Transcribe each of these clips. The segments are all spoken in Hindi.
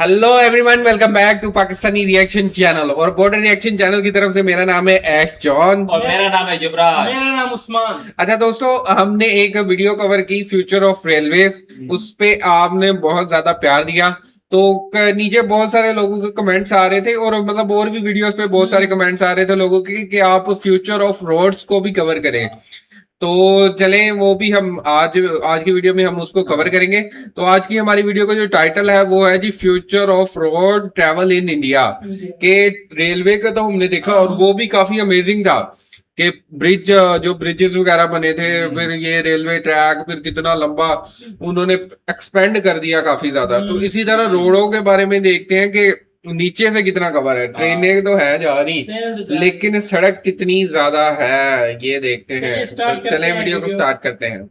Hello everyone, welcome back to Pakistani reaction channel और बॉर्डर रिएक्शन चैनल की तरफ से मेरा नाम है एश जॉन और मेरा नाम है जुबरान। मेरा नाम उस्मान। अच्छा दोस्तों, हमने एक वीडियो कवर की फ्यूचर ऑफ रेलवेज, उस पे आपने बहुत ज्यादा प्यार दिया। तो नीचे बहुत सारे लोगों के कमेंट्स आ रहे थे और मतलब और भी वीडियोस पे बहुत सारे कमेंट्स आ रहे थे लोगों के कि आप फ्यूचर ऑफ रोड्स को भी कवर करें। तो चलें, वो भी हम आज की वीडियो में हम उसको कवर करेंगे। तो आज की हमारी वीडियो का जो टाइटल है वो है जी future of road travel in India. के रेलवे का तो हमने देखा और वो भी काफी अमेजिंग था कि जो ब्रिजेस वगैरह बने थे, फिर ये रेलवे ट्रैक, फिर कितना लंबा उन्होंने एक्सपेंड कर दिया काफी ज्यादा। तो इसी तरह रोडों के बारे में देखते हैं कि नीचे से कितना कवर है। ट्रेनें तो है जा रही, लेकिन सड़क कितनी ज्यादा है ये देखते हैं। तो चलें वीडियो को स्टार्ट करते हैं।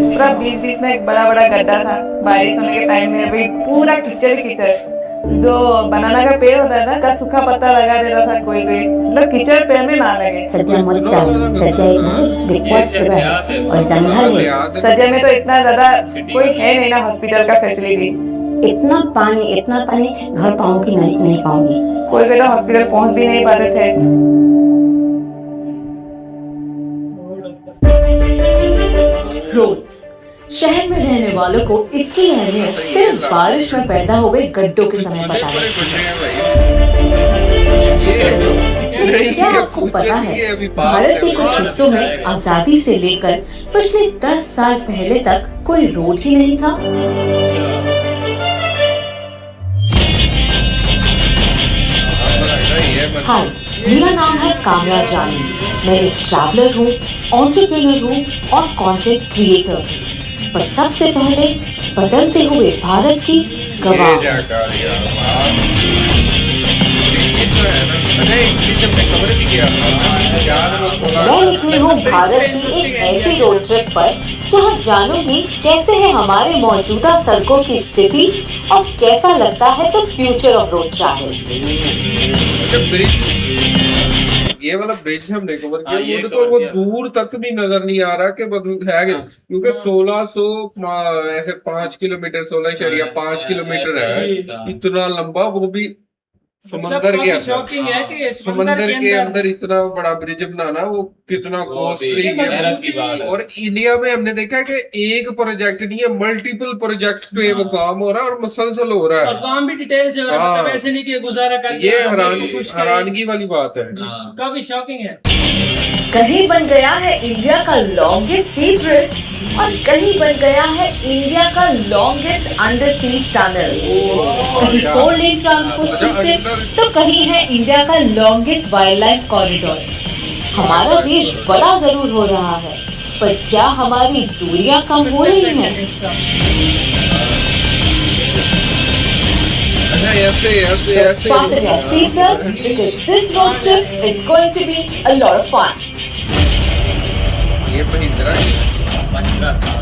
पूरा बीच में एक बड़ा बड़ा गड्ढा था। बारिश होने के टाइम में भी पूरा कीचड़ कीचड़। जो बनाना का पेड़ होता है ना, का सूखा पत्ता लगा देता था कोई मतलब कीचड़ पेड़ में ना लगे। सद्या और जंगल है। सद्या में तो इतना ज्यादा कोई है नहीं ना हॉस्पिटल का फैसिलिटी। इतना पानी घर पाऊंगी नहीं पाऊंगी। कोई तो हॉस्पिटल पहुंच भी नहीं पाते थे। रोड्स शहर में रहने वालों को इसकी अहमियत सिर्फ बारिश में पैदा हुए गड्ढों के समय पता है। क्या आपको पता है, भारत के कुछ हिस्सों में आजादी से लेकर पिछले 10 साल पहले तक कोई रोड ही नहीं था। हाय, मेरा नाम है काम्या जानी। मैं एक ट्रैवलर हूँ, एंटरप्रेन्योर हूँ और कंटेंट क्रिएटर हूँ। पर सबसे पहले बदलते हुए भारत की गवाह। मैं निकली हूँ भारत की एक ऐसी रोड ट्रिप पर जहाँ जानूंगी कैसे है हमारे मौजूदा सड़कों की स्थिति और कैसा लगता है तो फ्यूचर ऑफ रोड ट्रैवल। ये वाला ब्रिज हमने कवर किया, मुझे तो वो दूर तक भी नजर नहीं आ रहा कि है, क्योंकि 1600 ऐसे 5 किलोमीटर 16.5 किलोमीटर है। इतना लंबा, वो भी समंदर के अंदर। समंदर के अंदर इतना बड़ा ब्रिज बनाना वो कितना कॉस्टली है। और इंडिया में हमने देखा है कि एक प्रोजेक्ट नहीं है, मल्टीपल प्रोजेक्ट्स पे वो काम हो रहा है और मुसलसल हो रहा है। और काम भी डिटेल से हो रहा है, मतलब ऐसे नहीं कि गुजारा कर ये हैरानगी वाली बात है। काफी शॉकिंग है। कहीं बन गया है इंडिया का लॉन्गेस्ट सी ब्रिज और कहीं बन गया है इंडिया का लॉन्गेस्ट अंडर सी टनल। कहीं 4 लेन ट्रांसपोर्ट सिस्टम तो कहीं है इंडिया का लॉन्गेस्ट वाइल्ड लाइफ कॉरिडोर। हमारा देश बड़ा जरूर हो रहा है, पर क्या हमारी दूरियां कम हो रही हैं? Fasten your seatbelts because this road trip is going to be a lot of fun. ये महिंद्रा था।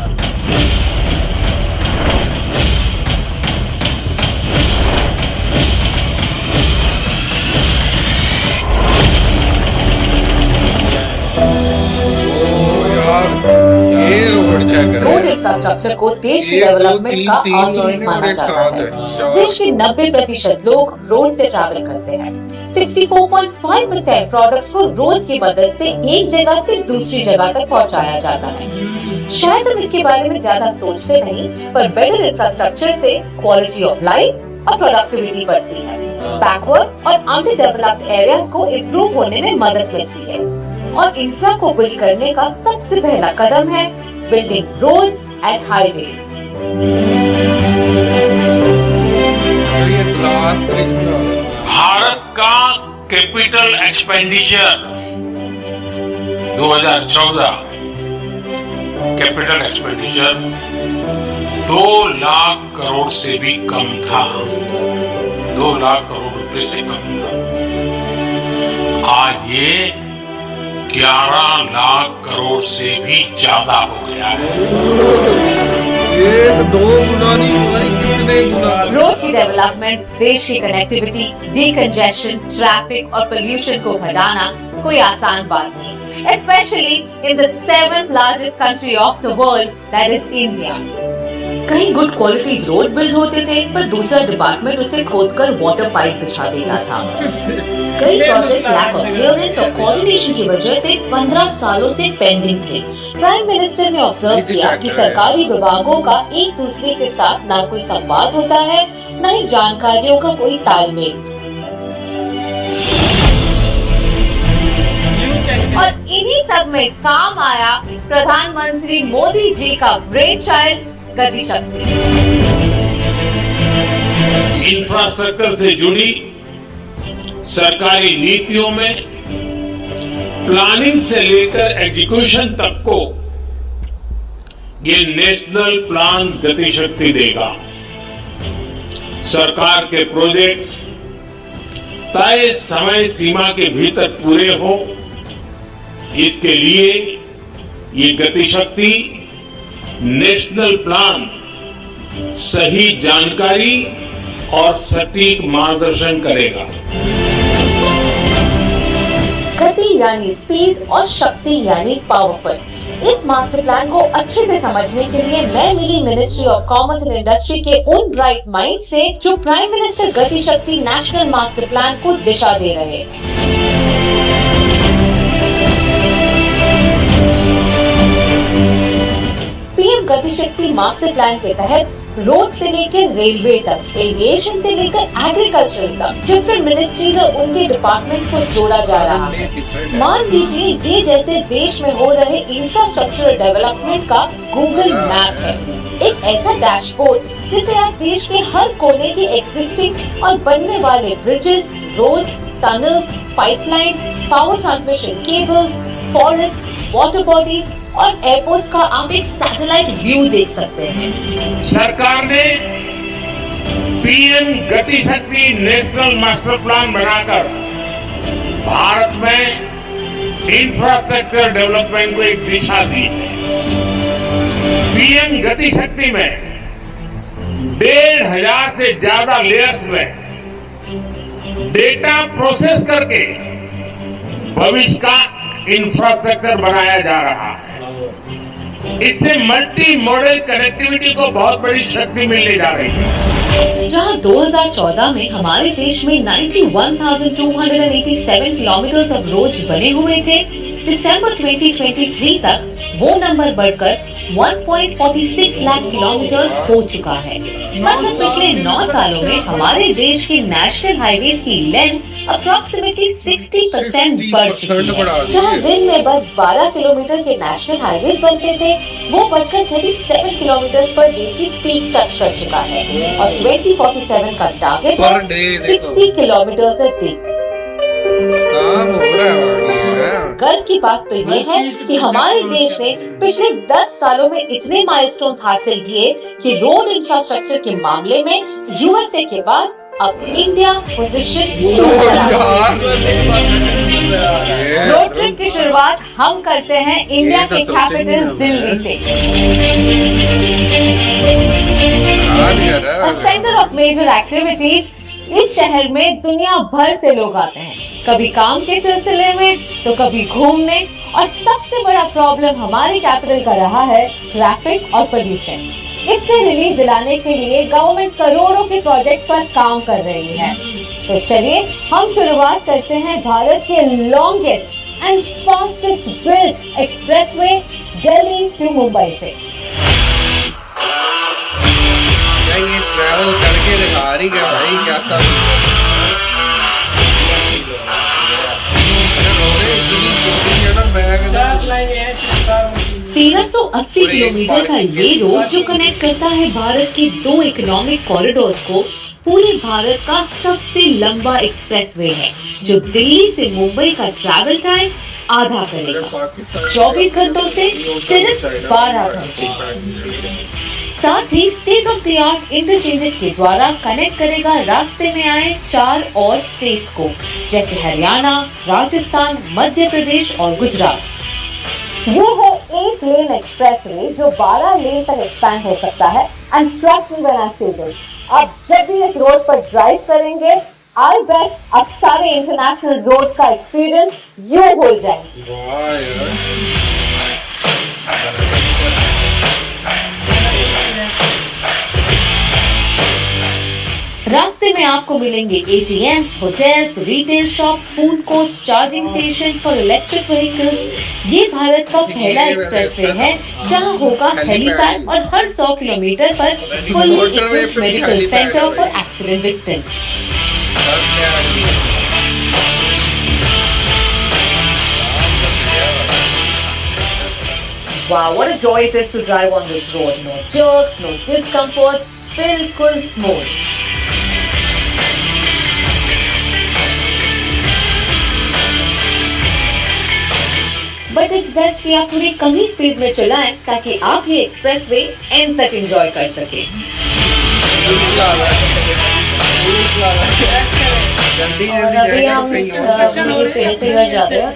रोड इंफ्रास्ट्रक्चर को देश के डेवलपमेंट का आर्टरीज माना जाता है। देश के 90% लोग रोड से ट्रैवल करते हैं। 64.5% प्रोडक्ट्स को रोड्स की मदद से एक जगह से दूसरी जगह तक पहुंचाया जाता है। शायद हम इसके बारे में ज्यादा सोचते नहीं, पर बेटर इंफ्रास्ट्रक्चर से क्वालिटी ऑफ लाइफ और प्रोडक्टिविटी बढ़ती है। बैकवर्ड और अंडर डेवलप्ड एरियाज को इम्प्रूव होने में मदद मिलती है और इंफ्रा को बिल्ड करने का सबसे पहला कदम है building roads and highways. Bharat का capital expenditure 2014 capital expenditure 2 lakh crore से भी कम था। 2 लाख करोड़ रुपए से कम था। आज ये 11 लाख करोड़ से भी ज्यादा हो गया है। एक दो गुना नहीं, कितने गुना। रोड की डेवलपमेंट देश की कनेक्टिविटी, डीकंजेशन, ट्रैफिक और पोल्यूशन को घटाना कोई आसान बात नहीं, specially in the 7th largest country of the world, that is India. कहीं गुड क्वालिटीज रोड बिल्ड होते थे, पर दूसरा डिपार्टमेंट उसे खोदकर वाटर पाइप बिछा देता था। कई प्रोजेक्ट्स लैक ऑफ क्लियरेंस और कोऑर्डिनेशन की वजह से 15 सालों से पेंडिंग थे। प्राइम मिनिस्टर ने ऑब्जर्व किया कि सरकारी विभागों का एक दूसरे के साथ ना कोई संवाद होता है, न ही जानकारियों का कोई तालमेल। और इन्हीं सब में काम आया प्रधानमंत्री मोदी जी का ब्रेन चाइल्ड गति शक्ति। इंफ्रास्ट्रक्चर से जुड़ी सरकारी नीतियों में प्लानिंग से लेकर एग्जीक्यूशन तक को ये नेशनल प्लान गति शक्ति देगा। सरकार के प्रोजेक्ट्स तय समय सीमा के भीतर पूरे हो, इसके लिए ये गति शक्ति नेशनल प्लान सही जानकारी और सटीक मार्गदर्शन करेगा। गति यानी स्पीड और शक्ति यानी पावरफुल। इस मास्टर प्लान को अच्छे से समझने के लिए मैं मिली ministry of commerce and industry के उन ब्राइट माइंड से जो प्राइम मिनिस्टर गति शक्ति नेशनल मास्टर प्लान को दिशा दे रहे हैं। पीएम गति शक्ति मास्टर प्लान के तहत रोड से लेकर रेलवे तक, एविएशन से लेकर एग्रीकल्चर तक डिफरेंट मिनिस्ट्रीज और उनके डिपार्टमेंट्स को जोड़ा जा रहा है। मान लीजिए ये जैसे देश में हो रहे इंफ्रास्ट्रक्चरल डेवलपमेंट का गूगल मैप है, एक ऐसा डैशबोर्ड जिसे आप देश के हर कोने की एग्जिस्टिंग और बनने वाले bridges, roads, tunnels, pipelines, power transmission cables, forest, water bodies और एयरपोर्ट्स का आप एक सैटेलाइट व्यू देख सकते हैं। सरकार ने पीएम गति शक्ति नेशनल मास्टर प्लान बनाकर भारत में इंफ्रास्ट्रक्चर डेवलपमेंट को एक दिशा दी है। पीएम गति शक्ति में 1,500 से ज्यादा लेयर्स में डेटा प्रोसेस करके भविष्य का इंफ्रास्ट्रक्चर बनाया जा रहा है। इससे मल्टी मॉडल कनेक्टिविटी को बहुत बड़ी शक्ति मिलने जा रही है। जहां 2014 में हमारे देश में 91,287 किलोमीटर ऑफ रोड्स बने हुए थे, दिसंबर 2023 तक वो नंबर बढ़कर 1.46 लाख किलोमीटर हो चुका है। मतलब पिछले 9 सालों में हमारे देश के नेशनल हाईवेज की लेंथ अप्रोक्सीमेटली 60% बढ़ चुकी है। जहां दिन में बस 12 किलोमीटर के नेशनल हाईवेज बनते थे, वो बढ़कर 37 किलोमीटर पर डे की पीक टच कर चुका है और 2047 का टारगेट है 60 किलोमीटर अ डे। काम हो रहा है। गर्व की बात तो ये है कि हमारे देश ने पिछले 10 सालों में इतने माइलस्टोन्स हासिल किए कि रोड इंफ्रास्ट्रक्चर के मामले में यूएसए के बाद अब इंडिया पोजीशन 2 पर आ गया। रोड ट्रिप की शुरुआत हम करते हैं इंडिया के कैपिटल दिल्ली से। सेंटर ऑफ मेजर एक्टिविटीज, इस शहर में दुनिया भर से लोग आते हैं, कभी काम के सिलसिले में तो कभी घूमने, और सबसे बड़ा प्रॉब्लम हमारे कैपिटल का रहा है ट्रैफिक और पोल्यूशन। इससे रिलीफ दिलाने के लिए गवर्नमेंट करोड़ों के प्रोजेक्ट्स पर काम कर रही है। तो चलिए हम शुरुआत करते हैं भारत के longest and fastest build expressway Delhi to Mumbai से। ये ट्रैवल करके दिखा रही है भाई, क्या सब 1380 किलोमीटर का ये रोड जो कनेक्ट करता है भारत के 2 इकोनॉमिक कॉरिडोर्स को, पूरे भारत का सबसे लंबा एक्सप्रेसवे है, जो दिल्ली से मुंबई का ट्रैवल टाइम आधा करेगा, 24 घंटों से सिर्फ 12 घंटे। साथ ही state of the art interchanges के द्वारा कनेक्ट करेगा रास्ते में आए 4 और स्टेट्स को, जैसे हरियाणा, राजस्थान, मध्य प्रदेश और गुजरात। ये है 8 लेन एक्सप्रेसवे जो 12 लेन तक एक्सपैंड हो सकता है। And trust me when I से दिस, आप जब भी इस रोड पर ड्राइव करेंगे आई बेट अब सारे इंटरनेशनल रोड का एक्सपीरियंस यूं भूल जाएंगे। वाह यार। रास्ते में आपको मिलेंगे ATMs, hotels, retail shops, food courts, charging stations for electric vehicles. ये भारत का पहला एक्सप्रेसवे है जहां होगा हेलीपैड और हर 100 किलोमीटर पर full equipped medical centre for accident victims. Wow, what a joy it is to drive on this road. No jerks, no discomfort, बिल्कुल smooth. बट इट्स बेस्ट कि आप थोड़ी कम ही स्पीड में चलाएं ताकि आप ये एक्सप्रेसवे एंड तक एंजॉय कर सकें। जल्दी अभी हम सही हो। जाते हैं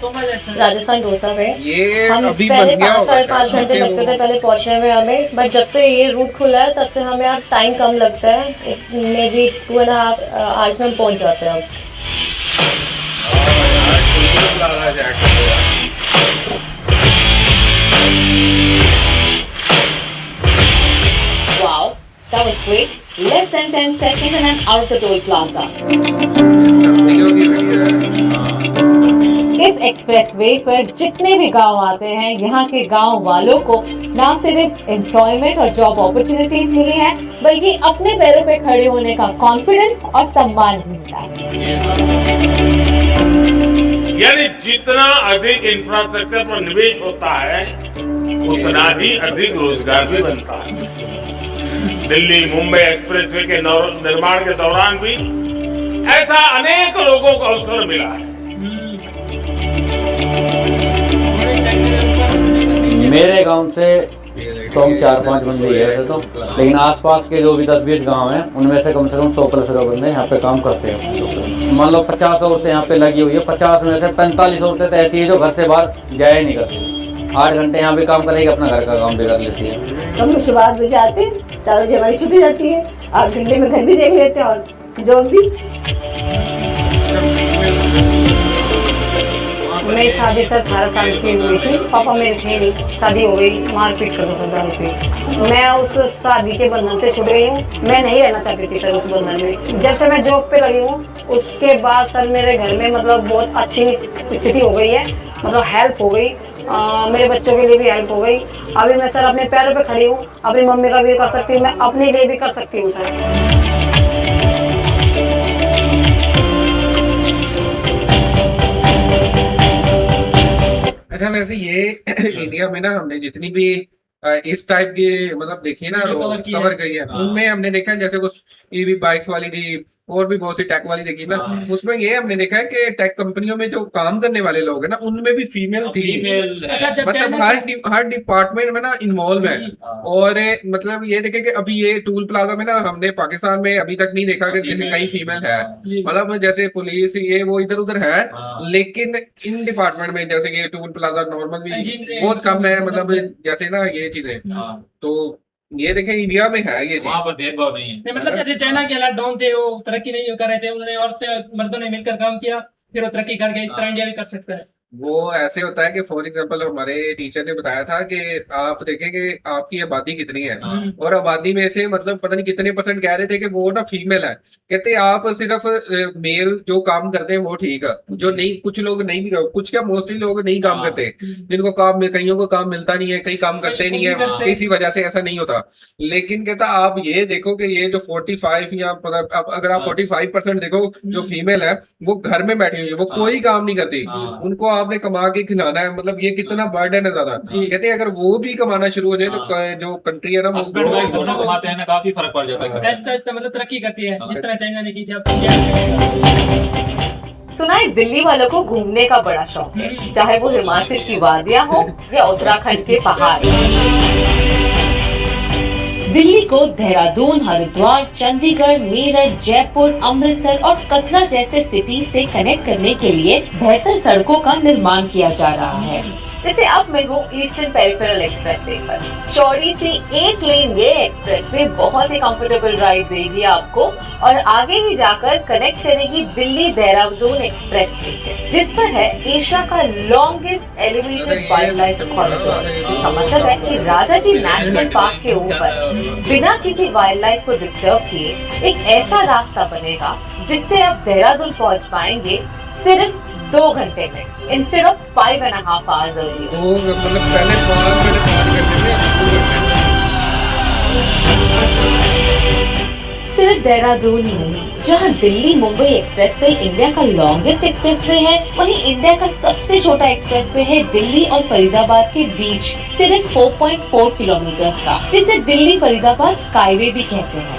राजस्थान डोसा पे। ये हम अभी पहले बन गया 5-5 घंटे लगते थे पहले पहुंचने में हमें, बट जब से ये रूट खुला है तब से हमें अब टाइम कम लगता है। मे बी 2.5 आवर्स में पहुंच जाते हैं अब। Wow, that was quick. Less than 10 seconds and I'm out of the toll plaza. इस एक्सप्रेसवे पर जितने भी गांव आते हैं, यहाँ के गांव वालों को न सिर्फ एम्प्लॉयमेंट और जॉब अपॉर्चुनिटीज मिली है, बल्कि अपने पैरों पे खड़े होने का कॉन्फिडेंस और सम्मान भी मिला है। यानी जितना अधिक इंफ्रास्ट्रक्चर पर निवेश होता है उतना ही अधिक रोजगार भी बनता है। दिल्ली मुंबई एक्सप्रेसवे के निर्माण के दौरान भी ऐसा अनेक लोगों को अवसर मिला है। मेरे गांव से तो हम 4-5 बंदे ही हैं ऐसे तो, लेकिन आसपास के जो भी 10-20 गांव हैं उनमें से कम 100+ बंदे यहाँ पे काम करते हैं। मान लो 50 औरतें यहाँ पे लगी हुई है, 50 में से 45 औरतें तो ऐसी है जो घर से बाहर जाया ही नहीं करती। 8 घंटे यहाँ पे काम करेगी, अपना घर का काम भी कर लेती है। हम लोग सुबह 8 बजे आते हैं, 4 बजे हमारी छुट्टी जाती है, 8 घंटे में घर भी देख लेते हैं और जॉब भी। मेरी शादी सर 18 साल की हुई थी, पापा मेरे थे नहीं, शादी हो गई, मारपीट कर दो दारू पे। मैं उस शादी के बंधन से छूट गई हूँ। मैं नहीं रहना चाहती थी सर उस बंधन में। जब से मैं जॉब पे लगी हूँ उसके बाद सर मेरे घर में मतलब बहुत अच्छी स्थिति हो गई है, मतलब हेल्प हो गई, मेरे बच्चों के लिए भी हेल्प हो गई। अभी मैं सर अपने पैरों पे खड़ी हूँ, अपनी मम्मी का भी कर सकती हूँ, मैं अपने लिए भी कर सकती हूँ सर। अच्छा, वैसे ये इंडिया में ना हमने जितनी भी इस टाइप की मतलब देखी है ना कवर करी है, उनमें हमने देखा है जैसे वो ईवी बाइक्स वाली थी और भी बहुत सी टेक वाली देखी ना, उसमें ये हमने देखा है कि टेक कंपनियों में जो काम करने वाले लोग हैं ना उनमें भी फीमेल थी। मतलब हर डिपार्टमेंट में ना इन्वॉल्व है। और मतलब ये देखे कि अभी ये टूल प्लाजा में ना हमने पाकिस्तान में अभी तक नहीं देखा कि जैसे कई फीमेल है, मतलब जैसे पुलिस ये वो इधर उधर है, लेकिन इन डिपार्टमेंट में जैसे कि टूल प्लाजा नॉर्मल भी बहुत कम है, मतलब जैसे ना ये चीजें तो ये देखें इंडिया में है ये चीज। वहाँ पर भेदभाव नहीं है। मतलब जैसे चाइना के हालात डाउन थे, वो तरक्की नहीं कर रहे थे, उन्होंने औरतें मर्दों ने मिलकर काम किया, फिर वो तरक्की कर गए। इस तरह इंडिया भी कर सकता है। वो ऐसे होता है कि फॉर एग्जांपल हमारे टीचर ने बताया था कि आप देखें कि आपकी आबादी कितनी है और आबादी में से मतलब पता नहीं कितने % कह रहे थे कि वो ना फीमेल है। कहते आप सिर्फ मेल जो काम करते हैं वो ठीक है, जो नहीं कुछ लोग नहीं भी, कुछ क्या मोस्टली लोग नहीं काम करते, जिनको काम कईयों को काम मिलता नहीं है, कई काम करते नहीं है, इसी वजह से ऐसा नहीं होता। लेकिन कहता आप ये देखो कि ये जो 45 या अगर आप 45% देखो जो फीमेल है वो घर में बैठी हुई है, वो कोई काम नहीं करती, उनको आपने कमा के खिलाना है। मतलब ये कितना बर्डन है ज्यादा। कहते हैं अगर वो भी कमाना शुरू हो जाए तो जो कंट्री है ना वो दोनों कमाते हैं ना, काफी फर्क पड़ जाता है। ऐसा मतलब तरक्की करती है जिस तरह चाइना ने की थी। अब इंडिया सुना है दिल्ली वालों को घूमने का बड़ा शौक है, चाहे वो हिमाचल की वादियां हो या उत्तराखंड के पहाड़। दिल्ली को देहरादून, हरिद्वार, चंडीगढ़, मेरठ, जयपुर, अमृतसर और कटरा जैसे सिटी से कनेक्ट करने के लिए बेहतर सड़कों का निर्माण किया जा रहा है। जैसे अब मैं हूँ ईस्टर्न पेरिफेरल एक्सप्रेसवे पर। चौड़ी सी 8 लेन ये एक्सप्रेसवे बहुत ही कंफर्टेबल राइड देगी आपको और आगे ही जाकर कनेक्ट करेगी दिल्ली देहरादून एक्सप्रेसवे से, जिस पर है एशिया का longest elevated wild life corridor. इसका मतलब है कि राजाजी नेशनल पार्क के ऊपर बिना किसी वाइल्ड लाइफ को डिस्टर्ब किए एक ऐसा रास्ता बनेगा जिससे आप देहरादून पहुंच पाएंगे सिर्फ 2 घंटे में, इंस्टेड ऑफ 5.5 hours अर्लियर। तो मतलब पहले 5 घंटे में अब 2 घंटे में। सिर्फ देहरादून ही नहीं, जहां दिल्ली मुंबई एक्सप्रेसवे इंडिया का लॉन्गेस्ट एक्सप्रेसवे है, वहीं इंडिया का सबसे छोटा एक्सप्रेसवे है दिल्ली और फरीदाबाद के बीच, सिर्फ 4.4 किलोमीटर का, जिसे दिल्ली फरीदाबाद स्काईवे भी कहते हैं।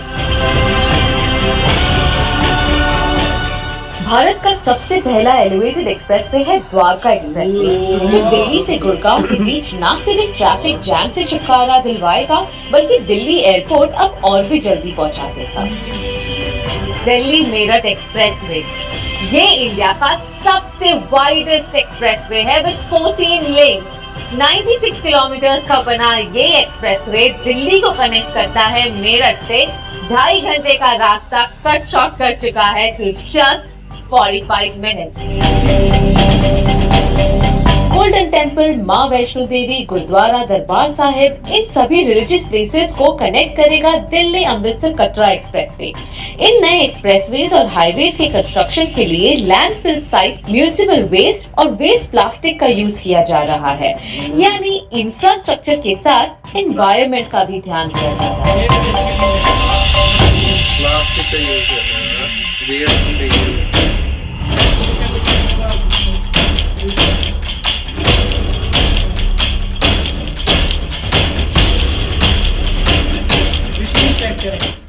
भारत का सबसे पहला एलिवेटेड एक्सप्रेसवे है द्वारका एक्सप्रेसवे, जो दिल्ली से गुड़गांव के बीच न सिर्फ ट्रैफिक जैम से छुटकारा दिलवाएगा, बल्कि दिल्ली एयरपोर्ट अब और भी जल्दी पहुंचा देगा। दिल्ली मेरठ एक्सप्रेसवे ये इंडिया का सबसे वाइडेस्ट एक्सप्रेसवे है विद 14 लेन्स। 96 किलोमीटर का बना ये एक्सप्रेसवे दिल्ली को कनेक्ट करता है मेरठ से। 2.5 घंटे का रास्ता कट शॉर्ट कर चुका है to just 45 minutes। Golden Temple, Maa Vaishno देवी, गुरुद्वारा, दरबार साहिब, इन सभी रिलीजियस प्लेसेस को कनेक्ट करेगा दिल्ली अमृतसर कटरा एक्सप्रेसवे। इन नए एक्सप्रेसवेज और हाईवेज के कंस्ट्रक्शन के लिए लैंडफिल साइट, म्यूनिसिपल वेस्ट और वेस्ट प्लास्टिक का यूज किया जा रहा है, यानी इंफ्रास्ट्रक्चर के साथ एनवायरनमेंट का भी ध्यान दिया जा रहा है। प्लास्टिक का यूज करना है, वेस्ट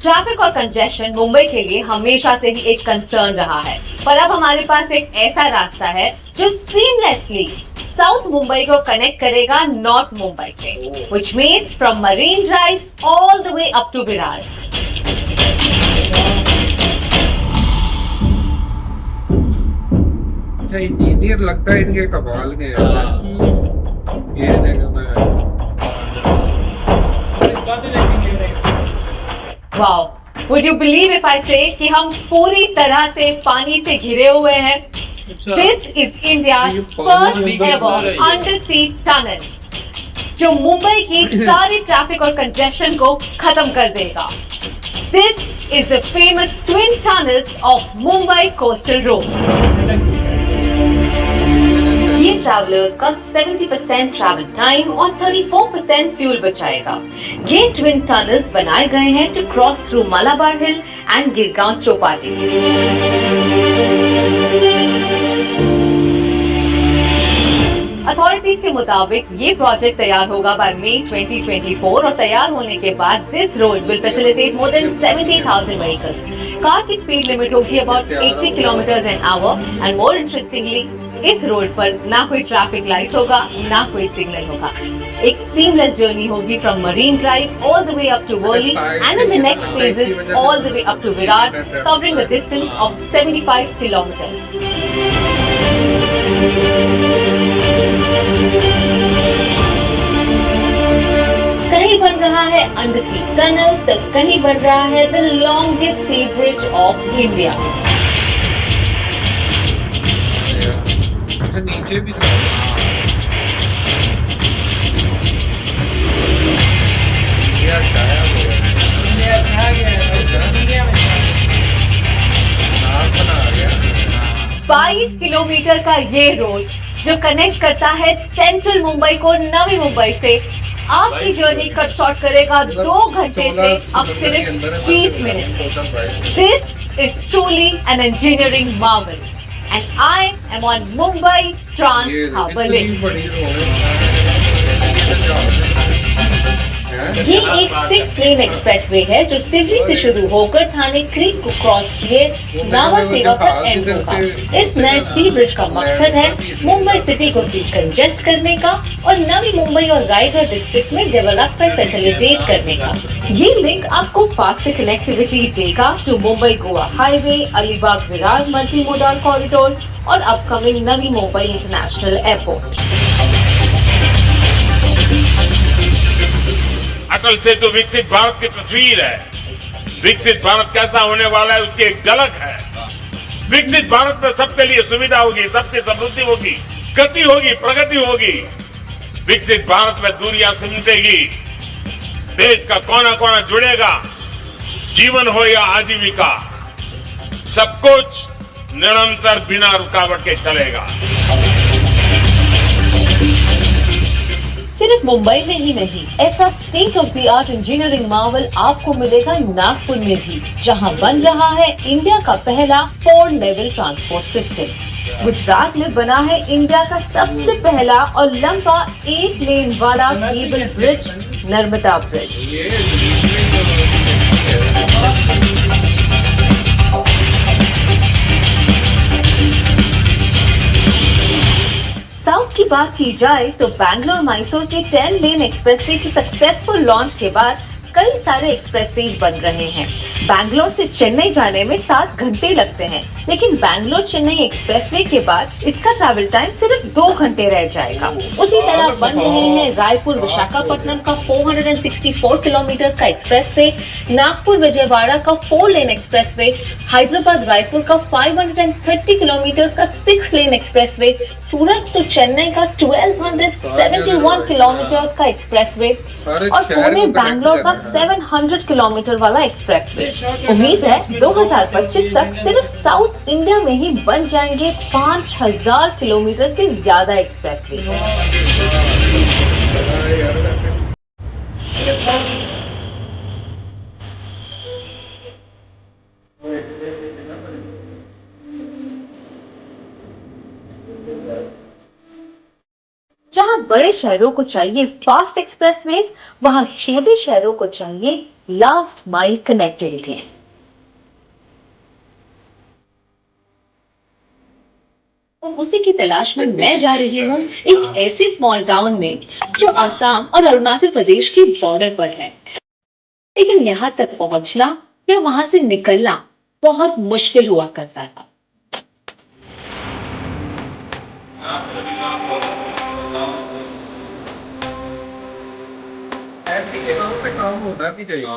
ट्रैफिक और कंजेशन मुंबई के लिए हमेशा से ही एक कंसर्न रहा है, पर अब हमारे पास एक ऐसा रास्ता है जो सीमलेसली साउथ मुंबई को कनेक्ट करेगा नॉर्थ मुंबई से, which means from Marine Drive all the way up to Virar। अच्छा, इंजीनियर लगता है इनके कमाल के हैं। ये देखो Wow, would you believe if I say कि हम पूरी तरह से पानी से घिरे हुए हैं? This is India's first ever undersea tunnel, जो मुंबई की सारी ट्रैफिक और कंजेशन को खत्म कर देगा। This is the famous twin tunnels of Mumbai Coastal Road। ये ट्रैवलर्स का 70% ट्रैवल टाइम और 34% फ्यूल बचाएगा। ये ट्विन टनल्स बनाए गए हैं to cross through Malabar Hill and Girgaon Chowpatty. Authorities के मुताबिक ये प्रोजेक्ट तैयार होगा बाय मई 2024 और तैयार होने के बाद this road will facilitate more than 70,000 vehicles. Car की स्पीड लिमिट होगी about 80 km/h and more interestingly इस रोड पर ना कोई ट्रैफिक लाइट होगा, ना कोई सिग्नल होगा। एक सीमलेस जर्नी होगी from Marine Drive all the way up to Worli and in the next phases all the way up to Virar, covering a distance of 75 kilometres. कहीं बन रहा है अंडरसी टनल तो कहीं बन रहा है the longest sea bridge of India. नीचे भी बाईस किलोमीटर का ये रोड जो कनेक्ट करता है सेंट्रल मुंबई को नवी मुंबई से, आपकी जर्नी कट शॉर्ट करेगा 2 घंटे से अब सिर्फ 30 minute. This is truly an engineering Marvel and I am on Mumbai Trans Harbour Link। ये एक 6 लेन एक्सप्रेसवे है जो सिवरी से शुरू होकर थाने क्रीक को क्रॉस किए नावा सेवा पर एंड होगा। इस नए सी ब्रिज का मकसद है मुंबई सिटी को डिकंजेस्ट करने का और नवी मुंबई और रायगढ़ डिस्ट्रिक्ट में डेवलपमेंट फैसिलिटेट करने का। ये लिंक आपको फास्ट कनेक्टिविटी देगा to Mumbai Goa highway, Alibag Virar multi modal corridor और upcoming Navi Mumbai international airport. Atal Setu विकसित भारत की तस्वीर है। विकसित भारत कैसा होने वाला है उसकी एक झलक है। विकसित भारत में सबके लिए सुविधा होगी, सबकी समृद्धि होगी, गति होगी, प्रगति होगी। विकसित भारत में दूरियां सिमटेगी, देश का कोना कोना जुड़ेगा, जीवन हो या आजीविका, सब कुछ निरंतर बिना रुकावट के चलेगा। सिर्फ मुंबई में ही नहीं, ऐसा state of the art engineering Marvel आपको मिलेगा नागपुर में भी, जहां बन रहा है इंडिया का पहला 4 लेवल ट्रांसपोर्ट सिस्टम। गुजरात में बना है इंडिया का सबसे पहला और लंबा 8 लेन वाला cable bridge, Narmada bridge. South की बात की जाए तो बैंगलोर मैसूर के 10 लेन एक्सप्रेसवे की सक्सेसफुल लॉन्च के बाद कई सारे एक्सप्रेसवेज बन रहे हैं। बैंगलोर से चेन्नई जाने में 7 घंटे लगते हैं, लेकिन बैंगलोर चेन्नई एक्सप्रेसवे के बाद इसका ट्रैवल टाइम सिर्फ 2 घंटे रह जाएगा। उसी तरह बन रहे हैं रायपुर विशाखापट्टनम का 464 किलोमीटर का एक्सप्रेसवे, नागपुर विजयवाड़ा का 4 लेन एक्सप्रेसवे, हैदराबाद रायपुर का 530 किलोमीटर का 6 लेन एक्सप्रेसवे, सूरत तो चेन्नई का 1271 किलोमीटर का एक्सप्रेसवे और पुणे बैंगलोर का 700 किलोमीटर वाला एक्सप्रेसवे। उम्मीद है 2025 तक सिर्फ साउथ इंडिया में ही बन जाएंगे 5000 किलोमीटर से ज्यादा एक्सप्रेसवे। जहां बड़े शहरों को चाहिए फास्ट एक्सप्रेसवेज, वहां छोटे शहरों को चाहिए लास्ट माइल कनेक्टिविटी। और उसी की तलाश में मैं जा रही हूँ एक ऐसे स्मॉल टाउन में जो आसाम और अरुणाचल प्रदेश की बॉर्डर पर है, लेकिन यहाँ तक पहुंचना या वहां से निकलना बहुत मुश्किल हुआ करता था।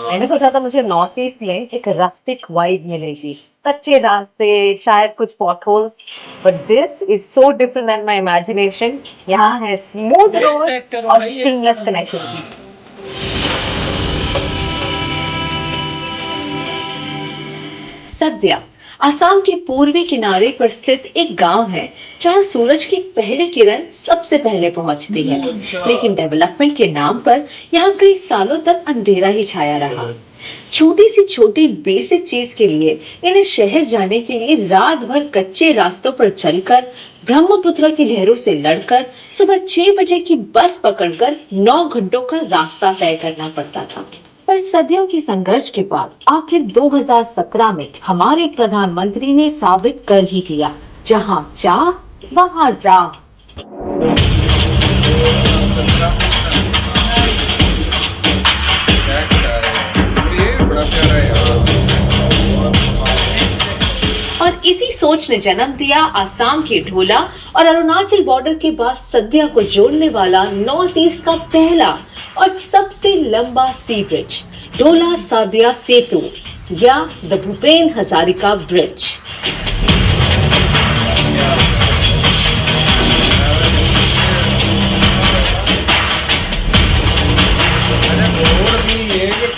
मैंने सोचा था मुझे नॉर्थ ईस्ट में एक रस्टिक वाइब मिलेगी, कच्चे रास्ते, शायद कुछ potholes, but this is so different than my imagination. यहाँ है स्मूथ रोड और सीमलेस कनेक्टिविटी। सद्या असम के पूर्वी किनारे पर स्थित एक गांव है जहां सूरज की पहली किरण सबसे पहले पहुंचती है, लेकिन डेवलपमेंट के नाम पर यहां कई सालों तक अंधेरा ही छाया रहा। छोटी सी छोटी बेसिक चीज के लिए इन्हें शहर जाने के लिए रात भर कच्चे रास्तों पर चलकर, ब्रह्मपुत्र की लहरों से लड़कर, सुबह 6 बजे की बस पकड़कर 9 घंटों का रास्ता तय करना पड़ता था। पर सदियों की संघर्ष के बाद आखिर 2017 में हमारे प्रधानमंत्री ने साबित कर ही दिया, जहां चाह वहां राह। और इसी सोच ने जन्म दिया आसाम के ढोला और अरुणाचल बॉर्डर के बाद सद्या को जोड़ने वाला नॉर्थ ईस्ट का पहला और सबसे लंबा सी ब्रिज, ढोला सादिया सेतु या द भूपेन हजारिका ब्रिज।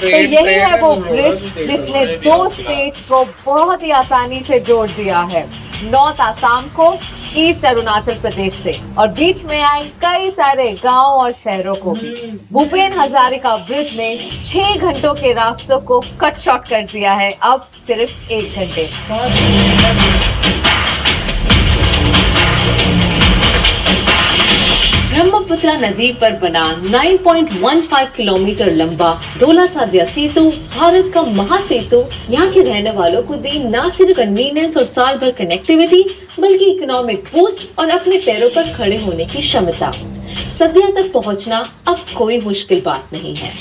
तो यही है वो ब्रिज जिसने 2 स्टेट्स को बहुत ही आसानी से जोड़ दिया है, नॉर्थ आसाम को ईस्ट अरुणाचल प्रदेश से, और बीच में आए कई सारे गांव और शहरों को भी। भूपेन हजारिका ब्रिज ने 6 घंटों के रास्तों को कट शॉर्ट कर दिया है, अब सिर्फ 1 घंटे। ब्रह्मपुत्र नदी पर बना 9.15 किलोमीटर लंबा ढोला सादिया सेतु भारत का महासेतु यहाँ के रहने वालों को दी न सिर्फ कन्वीनियंस और साल भर कनेक्टिविटी, बल्कि इकोनॉमिक बूस्ट और अपने पैरों पर खड़े होने की क्षमता। सद्या तक पहुँचना अब कोई मुश्किल बात नहीं है।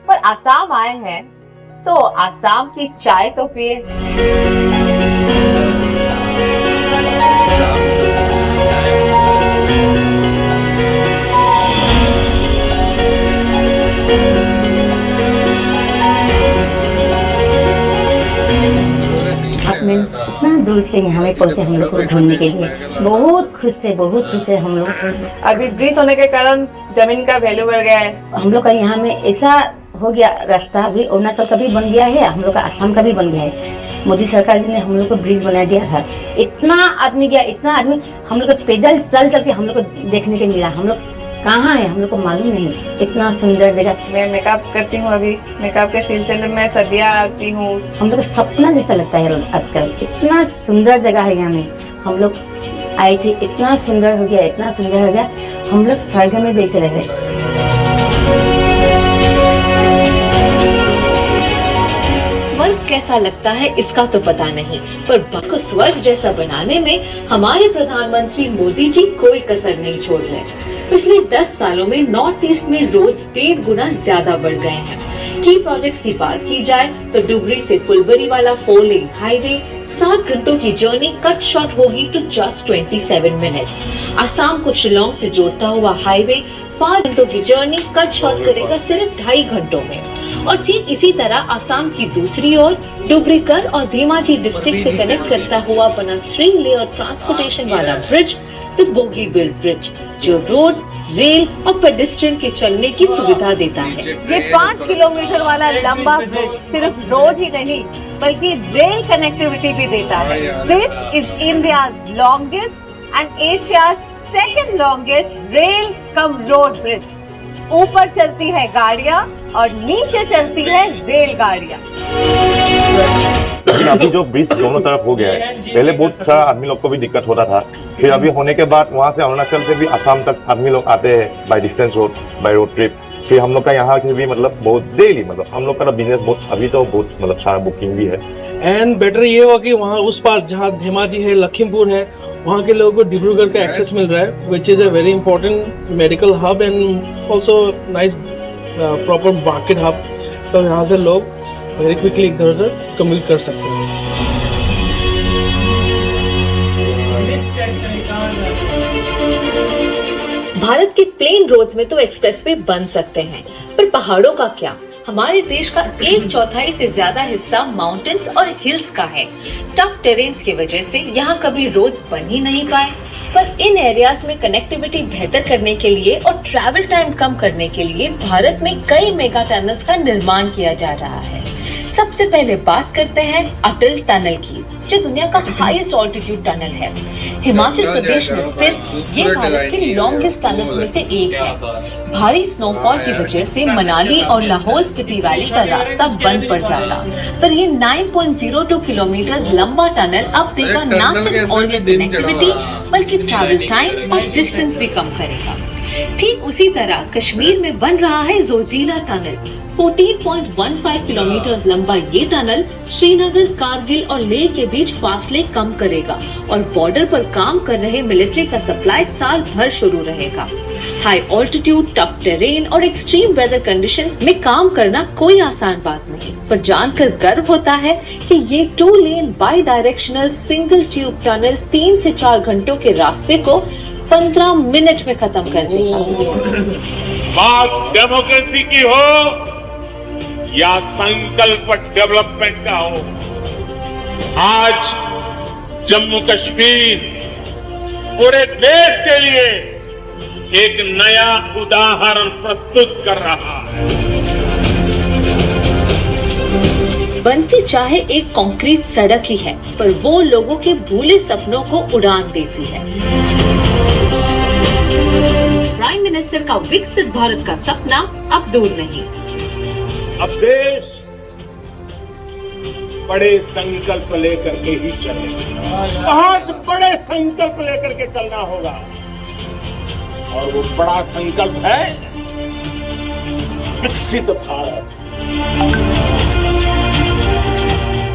पर आसाम आए हैं तो आसाम की चाय तो पिए। इतना दूर से यहाँ में पहुंचे हम लोग को ढूंढने के लिए बहुत खुश है हम लोग। अभी ब्रिज होने के कारण जमीन का वैल्यू बढ़ गया है। हम लोग का यहाँ में ऐसा हो गया रास्ता, अभी अरुणाचल का भी बन गया है, हम लोग का असम का भी बन गया है। मोदी सरकार जी ने हम लोग को ब्रिज बना दिया था। इतना आदमी गया, इतना आदमी हम लोग को पैदल चल के हम लोग को देखने को मिला। हम लोग कहाँ है हम लोग को मालूम नहीं, इतना सुंदर जगह। मैं मेकअप करती हूँ, अभी मेकअप के सिलसिले में सर्दियाँ आती हूँ। हम लोग को सपना जैसा लगता है आजकल। इतना सुंदर जगह है यहाँ में। हम लोग आए थे, इतना सुंदर हो गया, हम लोग स्वर्ग में जैसे रहे। स्वर्ग कैसा लगता है इसका तो पता नहीं, पर भारत को स्वर्ग जैसा बनाने में हमारे प्रधानमंत्री मोदी जी कोई कसर नहीं छोड़ रहे। पिछले 10 सालों में नॉर्थ ईस्ट में रोड्स 1.5 गुना ज्यादा बढ़ गए हैं। की प्रोजेक्ट्स की बात की जाए तो डुबरी से फुलबरी वाला 4 लेन हाईवे 7 घंटों की जर्नी कट शॉर्ट होगी टू जस्ट 27 मिनट्स। असम को शिलोंग से जोड़ता हुआ हाईवे 5 घंटों की जर्नी कट शॉर्ट करेगा सिर्फ 2.5 घंटों में। और ठीक इसी तरह असम की दूसरी ओर डुब्रीगढ़ और धेमाजी डिस्ट्रिक्ट से कनेक्ट करता हुआ बना 3 लेयर ट्रांसपोर्टेशन वाला ब्रिज द बोगीबिल ब्रिज, जो रोड, रेल और पेडेस्ट्रियन के चलने की सुविधा देता है। ये 5 किलोमीटर वाला लंबा ब्रिज सिर्फ रोड ही नहीं बल्कि रेल कनेक्टिविटी भी देता है। This is India's longest and Asia's second longest rail cum road bridge. ऊपर चलती है गाड़ियाँ और नीचे चलती है रेलगाड़ियाँ। अभी जो ब्रिज दोनों तरफ हो गया है, पहले बहुत सारा आदमी लोग को भी दिक्कत होता था। फिर अभी होने के बाद वहाँ से अरुणाचल से भी असम तक आदमी लोग आते हैं by distance road, by road trip. फिर हम लोग का यहाँ के भी मतलब बहुत डेली मतलब हम लोग का बिजनेस बहुत अभी तो बहुत मतलब सारा बुकिंग भी है। एंड बेटर ये हुआ कि वहाँ उस पार जहाँ धेमाजी है, लखीमपुर है, वहाँ के लोगों को डिब्रूगढ़ का एक्सेस मिल रहा है, which is a very important medical hub and also nice proper market hub. तो यहाँ से लोग वेरी क्विकली इधर उधर कम्यूट कर सकते हैं। भारत के प्लेन रोड्स में तो एक्सप्रेसवे बन सकते हैं, पर पहाड़ों का क्या? हमारे देश का 1/4 से ज्यादा हिस्सा माउंटेन्स और हिल्स का है। टफ टेरेन्स की वजह से यहाँ कभी रोड्स बन ही नहीं पाए, पर इन एरियाज में कनेक्टिविटी बेहतर करने के लिए और ट्रैवल टाइम कम करने के लिए भारत में कई मेगा टनल्स का निर्माण किया जा रहा है। सबसे पहले बात करते हैं अटल टनल की, जो दुनिया का हाईएस्ट ऑल्टीट्यूड टनल है। हिमाचल प्रदेश में स्थित ये भारत के लॉन्गेस्ट टनल्स में से एक है। भारी स्नोफॉल की वजह से मनाली और लाहौल स्पीति वैली का रास्ता बंद पड़ जाता, पर ये 9.02 किलोमीटर लंबा टनल अब देगा न सिर्फ ऑडियो कनेक्टिविटी बल्कि ट्रैवल टाइम और डिस्टेंस भी कम करेगा। ठीक उसी तरह कश्मीर में बन रहा है जोजिला टनल। 14.15 किलोमीटर लंबा ये टनल श्रीनगर, कारगिल और लेह के बीच फासले कम करेगा और बॉर्डर पर काम कर रहे मिलिट्री का सप्लाई साल भर शुरू रहेगा। हाई ऑल्टीट्यूड, टफ टेरेन और एक्सट्रीम वेदर कंडीशंस में काम करना कोई आसान बात नहीं, पर जानकर गर्व होता है कि ये 2 lane bidirectional single tube tunnel 3 से 4 घंटों के रास्ते को 15 मिनट में खत्म कर देगा। बात डेमोक्रेसी की हो या संकल्प डेवलपमेंट का हो, आज जम्मू कश्मीर पूरे देश के लिए एक नया उदाहरण प्रस्तुत कर रहा है। बनती चाहे एक कंक्रीट सड़क ही है, पर वो लोगों के भूले सपनों को उड़ान देती है। प्राइम मिनिस्टर का विकसित भारत का सपना अब दूर नहीं। अब देश बड़े संकल्प लेकर के ही चलेगा, बहुत बड़े संकल्प लेकर के चलना होगा, और वो बड़ा संकल्प है विकसित भारत।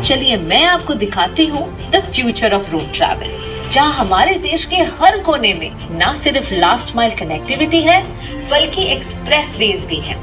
चलिए मैं आपको दिखाती हूँ the future of road travel, जहाँ हमारे देश के हर कोने में न सिर्फ लास्ट माइल कनेक्टिविटी है बल्कि एक्सप्रेसवेज भी है।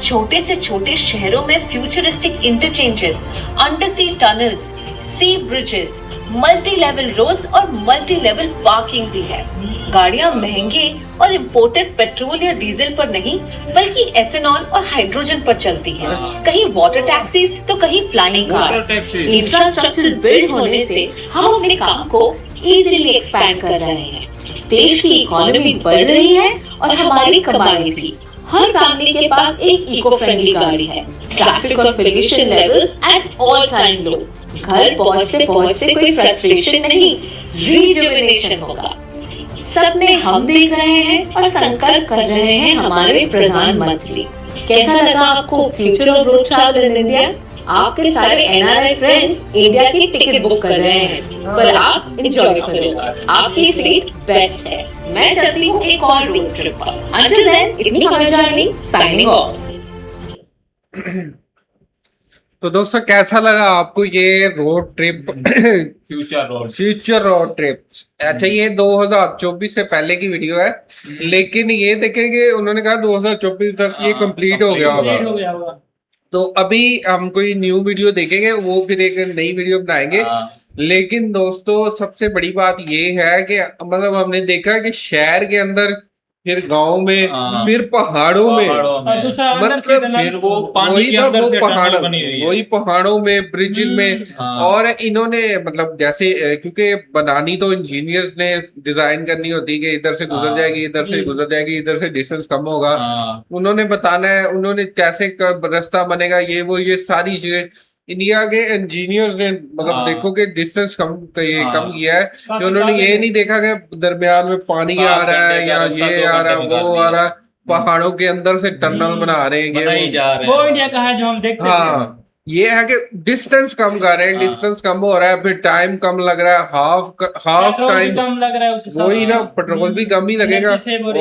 छोटे से छोटे शहरों में फ्यूचरिस्टिक इंटरचेंजेस, अंडरसी टनल्स, सी ब्रिजेस, मल्टी लेवल रोड्स और मल्टी लेवल पार्किंग भी है। गाड़ियां महंगे और इम्पोर्टेड पेट्रोल या डीजल पर नहीं बल्कि एथेनॉल और हाइड्रोजन पर चलती है। कहीं वाटर टैक्सीज तो कहीं फ्लाइंग कार्स। इंफ्रास्ट्रक्चर बिल्ड होने से हम अपने काम को इजीली एक्सपैंड कर रहे हैं। देश की इकोनॉमी बढ़ रही है और हमारी कमाई भी। हर फैमिली के पास एक इको फ्रेंडली गाड़ी है। ट्रैफिक और pollution levels at all time low. घर पहुंच से कोई फ्रस्ट्रेशन नहीं, रिजुवेनेशन होगा। सपने हम देख रहे हैं और संकल्प कर रहे हैं हमारे प्रधानमंत्री। कैसा लगा आपको future of road travel in India? आपके सारे एनआरआई फ्रेंड्स इंडिया की टिकट बुक कर रहे हैं, पर आप एंजॉय करो, आपकी सीट बेस्ट है। मैं चलती हूँ एक और रोड ट्रिप पर। Until then, it's me Kavya signing off. तो दोस्तों कैसा लगा आपको ये road trip? Future road trip. अच्छा, ये 2024 से पहले की वीडियो है, लेकिन ये देखेंगे उन्होंने कहा 2024 तक ये कंप्लीट हो गया होगा। तो अभी हम कोई न्यू वीडियो देखेंगे, वो फिर एक नई वीडियो बनाएंगे। लेकिन दोस्तों सबसे बड़ी बात ये है कि मतलब हमने देखा कि शहर के अंदर, फिर गांव में, फिर पहाड़ों में, मतलब फिर वो पानी के अंदर से टनल बनी हुई है। वही पहाड़ों में, ब्रिजेस में। और इन्होंने मतलब जैसे क्योंकि बनानी तो इंजीनियर्स ने डिजाइन करनी होती है कि इधर से गुजर जाएगी, इधर से गुजर जाएगी, इधर से डिस्टेंस कम होगा। उन्होंने बताना है उन्होंने कैसे रास्ता बनेगा, ये सारी चीजें इंडिया के इंजीनियर्स ने मतलब देखो कि डिस्टेंस कम किया है कि उन्होंने ये नहीं देखा कि दरमियान में पानी आ रहा है या ये आ रहा है वो आ रहा है। पहाड़ों के अंदर से टनल बना रहे हैं, वो इंडिया का है जो हम देखते हैं। हाँ, ये है कि डिस्टेंस कम कर रहे हैं, डिस्टेंस कम हो रहा है, फिर टाइम कम लग रहा है, हाफ टाइम कम लग रहा है उस हिसाब वही से। ना, पेट्रोल भी कम ही लगेगा।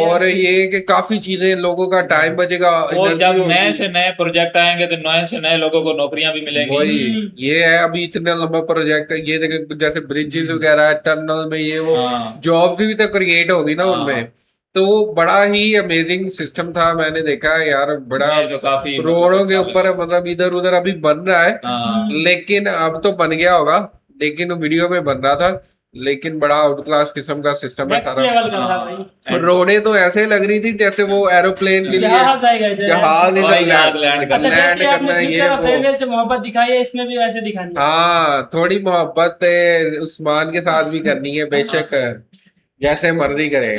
और ये कि काफी चीजें लोगों का टाइम बचेगा। और जब नए से नए प्रोजेक्ट आएंगे तो नए से नए लोगों को नौकरियां भी मिलेंगी। वही ये है, अभी इतना लंबा प्रोजेक्ट ये देखें, जैसे ब्रिजेस वगैरह है, टनल में, ये वो जॉब्स भी तो क्रिएट होगी ना उनमें। तो बड़ा ही अमेजिंग सिस्टम था, मैंने देखा है यार, बड़ा तो काफी रोडों के ऊपर मतलब इधर उधर अभी बन रहा है, लेकिन अब तो बन गया होगा, लेकिन वीडियो में बन रहा था। लेकिन बड़ा आउट क्लास किस्म का सिस्टम है सारा। रोडें तो ऐसे लग रही थी जैसे वो एरोप्लेन के लिए जहाज लैंड करना है। ये से मोहब्बत दिखाई है, इसमें भी वैसे दिखानी है। हाँ, थोड़ी मोहब्बत उस्मान के साथ भी करनी है, बेशक जैसे मर्जी करे,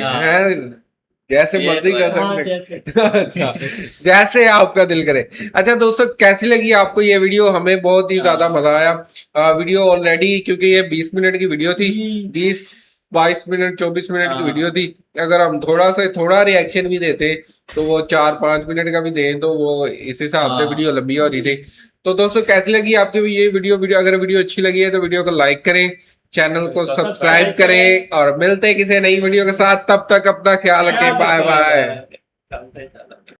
जैसे मर्जी कर सकते। अच्छा, जैसे आपका दिल करे। अच्छा दोस्तों, कैसी लगी आपको ये वीडियो? हमें बहुत ही ज्यादा मजा आया। वीडियो ऑलरेडी, क्योंकि ये 20 मिनट की वीडियो थी, 22 मिनट 24 मिनट की वीडियो थी। अगर हम थोड़ा रिएक्शन भी देते तो वो 4-5 मिनट का भी दें तो वो इस हिसाब से वीडियो लंबी हो रही थी। तो दोस्तों कैसी लगी आपको ये वीडियो? अगर वीडियो अच्छी लगी है तो वीडियो को लाइक करें, चैनल को सब्सक्राइब करें, और मिलते हैं किसी नई वीडियो के साथ। तब तक अपना ख्याल रखें। Bye bye.